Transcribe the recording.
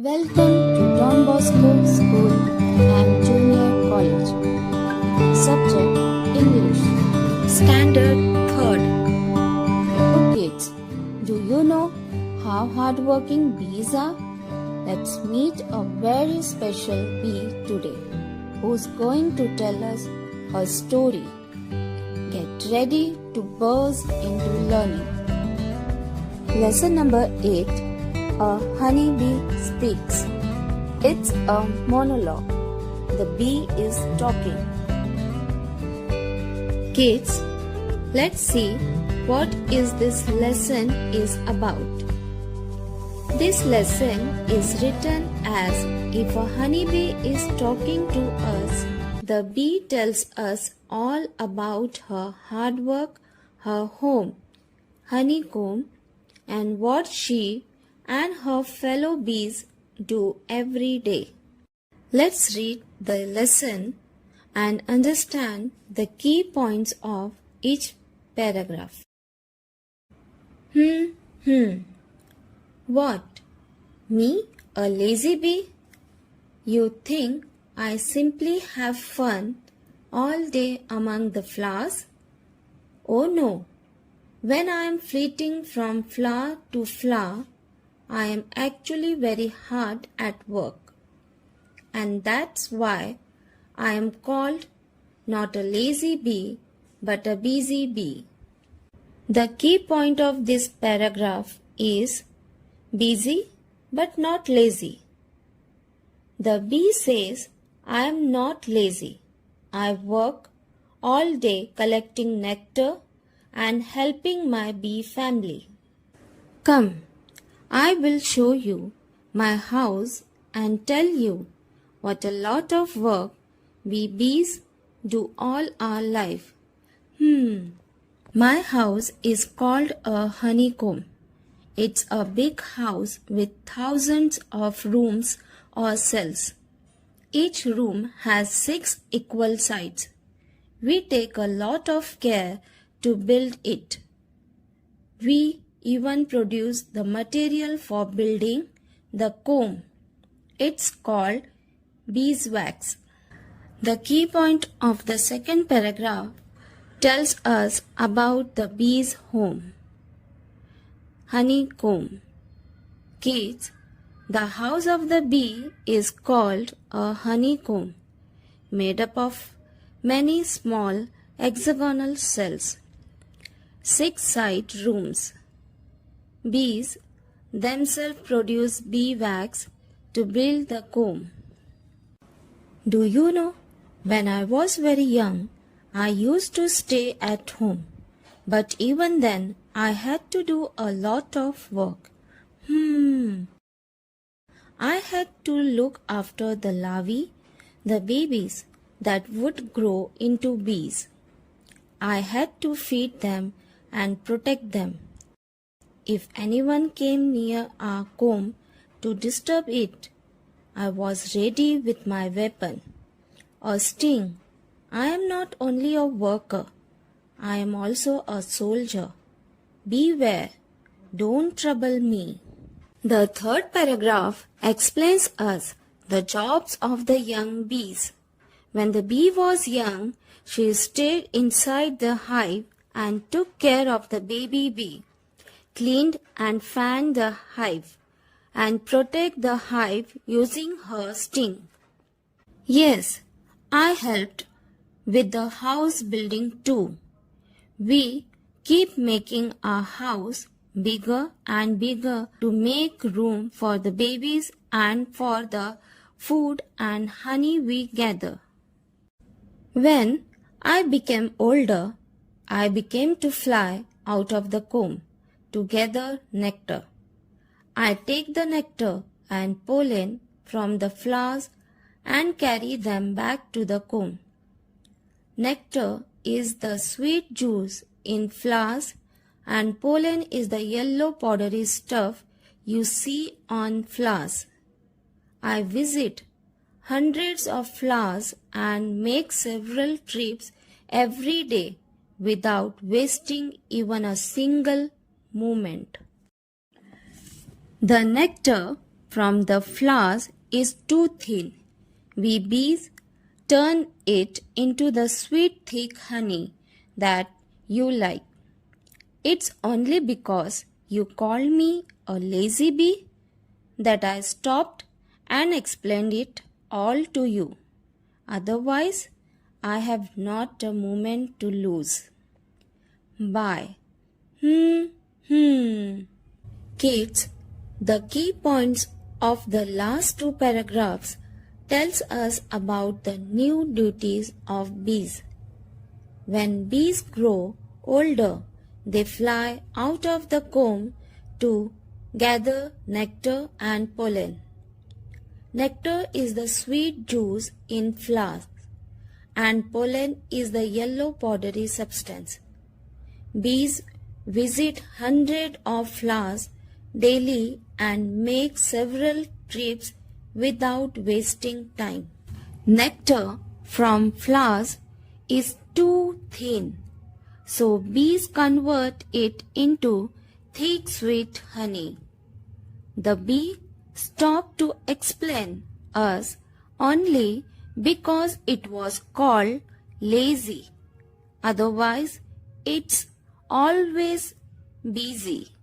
Welcome to Don Bosco School and Junior College. Subject English. Standard 3rd. Kids, do you know how hardworking bees are? Let's meet a very special bee today who's going to tell us her story. Get ready to burst into learning. Lesson number 8. A honeybee speaks. It's a monologue. The bee is talking. Kids, let's see what is this lesson is about. This lesson is written as if a honeybee is talking to us. The bee tells us all about her hard work, her home, honeycomb, and what she and her fellow bees do every day. Let's read the lesson and understand the key points of each paragraph. What? Me, a lazy bee? You think I simply have fun all day among the flowers? Oh no! When I am flitting from flower to flower, I am actually very hard at work. And that's why I am called not a lazy bee, but a busy bee. The key point of this paragraph is busy but not lazy. The bee says, I am not lazy. I work all day collecting nectar and helping my bee family. Come, I will show you my house and tell you what a lot of work we bees do all our life. My house is called a honeycomb. It's a big house with thousands of rooms or cells. Each room has 6 equal sides. We take a lot of care to build it. We even produce the material for building the comb. It's called beeswax. The key point of the second paragraph tells us about the bee's home. Honeycomb. Kids, the house of the bee is called a honeycomb, made up of many small hexagonal cells. 6-side rooms. Bees themselves produce bee wax to build the comb. Do you know, when I was very young, I used to stay at home. But even then, I had to do a lot of work. I had to look after the larvae, the babies that would grow into bees. I had to feed them and protect them. If anyone came near our comb to disturb it, I was ready with my weapon. A sting. I am not only a worker, I am also a soldier. Beware, don't trouble me. The third paragraph explains us the jobs of the young bees. When the bee was young, she stayed inside the hive and took care of the baby bee, cleaned and fanned the hive, and protect the hive using her sting. Yes, I helped with the house building too. We keep making our house bigger and bigger to make room for the babies and for the food and honey we gather. When I became older, I began to fly out of the comb to gather nectar. I take the nectar and pollen from the flowers and carry them back to the comb. Nectar is the sweet juice in flowers and pollen is the yellow powdery stuff you see on flowers. I visit hundreds of flowers and make several trips every day without wasting even a single moment. The nectar from the flowers is too thin. We bees turn it into the sweet thick honey that you like. It's only because you called me a lazy bee that I stopped and explained it all to you. Otherwise, I have not a moment to lose. Bye. Kids, the key points of the last two paragraphs tells us about the new duties of bees. When bees grow older, they fly out of the comb to gather nectar and pollen. Nectar is the sweet juice in flowers, and pollen is the yellow powdery substance. Bees visit hundreds of flowers daily and make several trips without wasting time. Nectar from flowers is too thin, so bees convert it into thick sweet honey. The bee stopped to explain us only because it was called lazy. Otherwise, it's always busy.